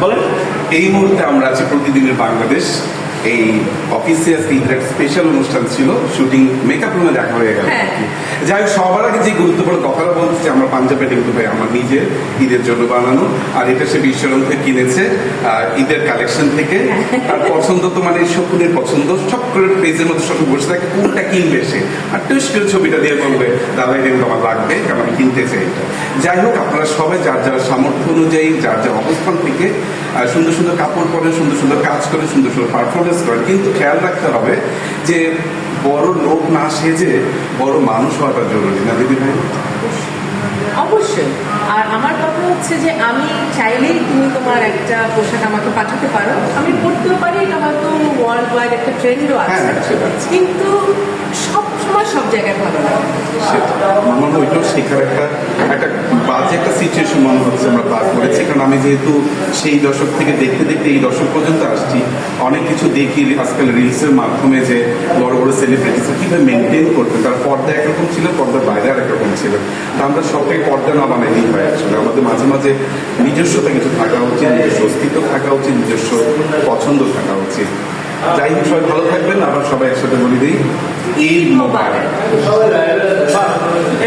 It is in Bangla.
বলেন। এই মুহূর্তে আমরা আছি প্রতিদিনের বাংলাদেশ। এই অফিসে আজকে ঈদের একটা স্পেশাল অনুষ্ঠান ছিল, শুটিং মেকআপ রুমে দেখা হয়ে গেল। যাই হোক, সবার আগে যে গুরুত্বপূর্ণ কথাটা বলছি, আমরা পাঞ্জাবের কিন্তু ভাই আমার নিজের ঈদের জন্য বানানো, আর এটা সে বিশ্বরম থেকে কিনেছে ঈদের কালেকশন থেকে। আর পছন্দ তো মানে শকুনের পছন্দ, সব করে পেজের মধ্যে সব বসে থাকে কোনটা কিনবে সে, আর টুস করে ছবিটা দিয়ে বলবে দাদা এটা কিন্তু আমার লাগবে, কারণ আমি কিনতে চাই এটা। যাই হোক, আপনারা সবাই যার যার সামর্থ্য অনুযায়ী যার যার অবস্থান থেকে সুন্দর সুন্দর কাপড় পরেন, সুন্দর সুন্দর কাজ করেন, সুন্দর সুন্দর পারফরমেন্স করেন, কিন্তু খেয়াল রাখতে হবে যে বড় লোক না সেজে বড় মানুষ হওয়াটা জরুরি না দিদি ভাই? অবশ্যই। আর আমার কথা হচ্ছে যে আমি চাইলেই তুমি তোমার একটা পোশাক আমাকে পাঠাতে পারো, আমি পড়তেও পারি, এটা হয়তো ওয়ার্ল্ড ওয়াইড একটা ট্রেন্ডও আছে, কিন্তু সব সময় সব জায়গায় ভালো লাগে। আমার ওইটাও শেখার একটা বাজে একটা সিচুয়েশন মনে হচ্ছে আমরা পার করেছি, কারণ আমি যেহেতু সেই দশক থেকে দেখতে দেখতে এই দশক পর্যন্ত আসছি, অনেক কিছু দেখি আজকাল রিলসের মাধ্যমে যে বড় বড় সেলিব্রিটিস কীভাবে মেনটেন করতে, তার পর্দা একরকম ছিল, পর্দার বাইরে আর একরকম ছিল। তা আমরা সবটাই পর্দা না বানাইলেই হয়। আসলে আমাদের মাঝে মাঝে নিজস্বতা কিছু থাকা উচিত, নিজস্ব অস্তিত্ব থাকা উচিত, নিজস্ব পছন্দ থাকা উচিত। যাই হোক, সবাই ভালো থাকবেন। আবার সবাই একসাথে বলে দিই ঈদ মোবারক।